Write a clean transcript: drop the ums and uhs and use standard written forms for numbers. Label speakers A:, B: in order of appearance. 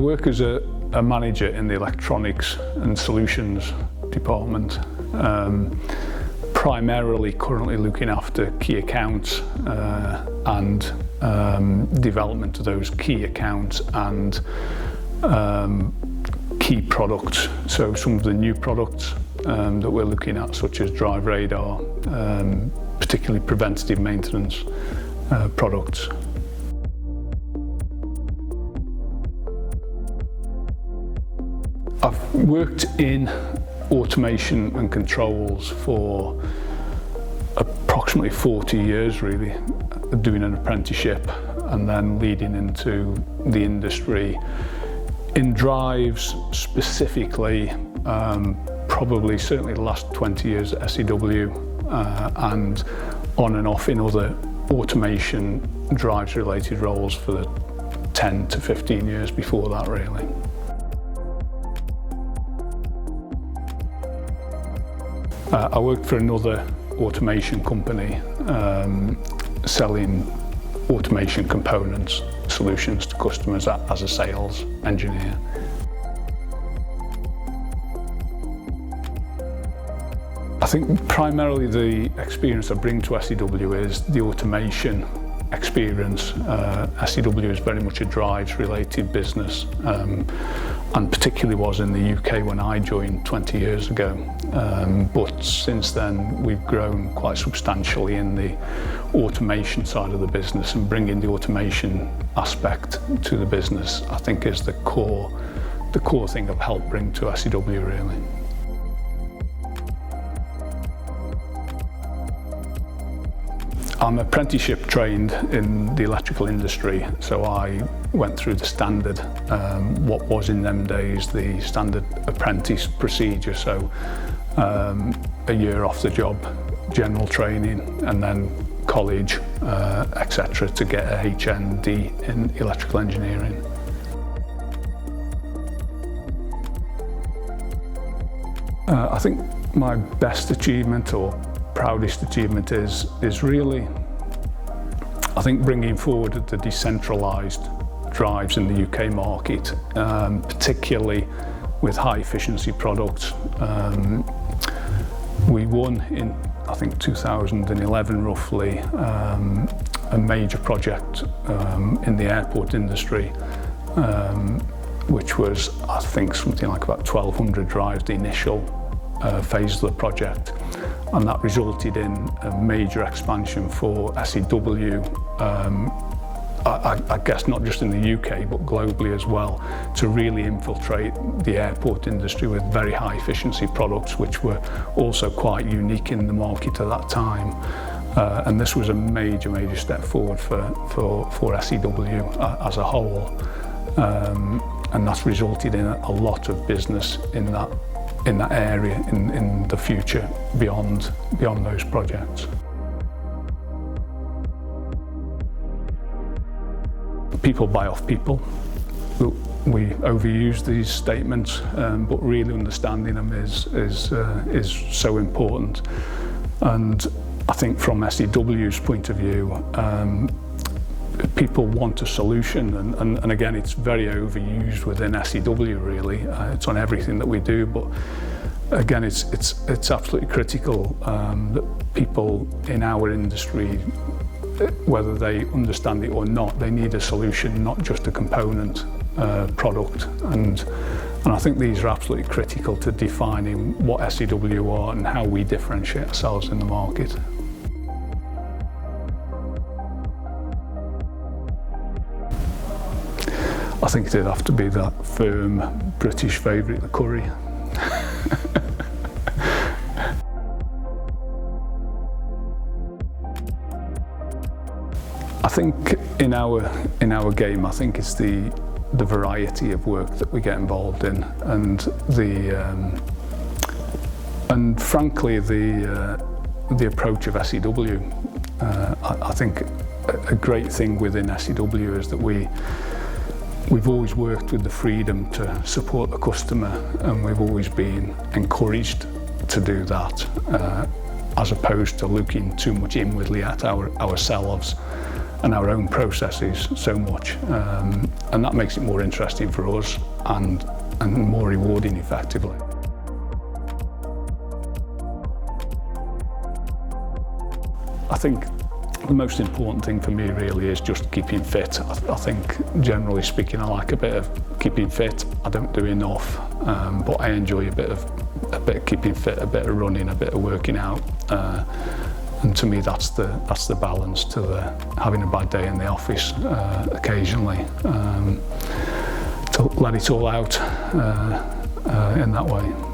A: work as a manager in the electronics and solutions department, primarily currently looking after key accounts and development of those key accounts and key products. So some of the new products that we're looking at, such as drive radar, particularly preventative maintenance products. I've worked in automation and controls for approximately 40 years really, doing an apprenticeship and then leading into the industry. In drives specifically, probably certainly the last 20 years at SEW and on and off in other automation drives related roles for the 10 to 15 years before that really. I worked for another automation company selling automation components, solutions to customers as a sales engineer. I think primarily the experience I bring to SEW is the automation experience. SEW is very much a drives related business and particularly was in the UK when I joined 20 years ago. But since then we've grown quite substantially in the automation side of the business, and bringing the automation aspect to the business I think is the core thing I've helped bring to SEW really. I'm apprenticeship trained in the electrical industry, so I went through the standard, what was in them days the standard apprentice procedure, so a year off the job, general training, and then college, etc. to get a HND in electrical engineering. I think my best achievement or proudest achievement is really, I think, bringing forward the decentralised drives in the UK market, particularly with high efficiency products. We won in, I think, 2011 roughly, a major project in the airport industry, which was, I think, something like about 1,200 drives, the initial phase of the project. And that resulted in a major expansion for SEW, I guess not just in the UK but globally as well, to really infiltrate the airport industry with very high efficiency products which were also quite unique in the market at that time. And this was a major step forward for SEW as a whole, and that's resulted in a lot of business in that area in the future beyond those projects. People buy off people. We overuse these statements, but really understanding them is so important. And I think from SEW's point of view, people want a solution, and again it's very overused within SEW really. It's on everything that we do, but again it's absolutely critical that people in our industry, whether they understand it or not, they need a solution, not just a component product, and I think these are absolutely critical to defining what SEW are and how we differentiate ourselves in the market. I think it'd have to be that firm British favourite, the curry. I think in our game, I think it's the variety of work that we get involved in, and frankly the approach of SEW. I think a great thing within SEW is that we've always worked with the freedom to support the customer, and we've always been encouraged to do that, as opposed to looking too much inwardly at ourselves. and our own processes so much, and that makes it more interesting for us and more rewarding effectively. I think the most important thing for me really is just keeping fit. I think generally speaking I like a bit of keeping fit. I don't do enough, but I enjoy a bit of keeping fit, a bit of running, a bit of working out, and to me that's the balance to having a bad day in the office occasionally, to let it all out in that way.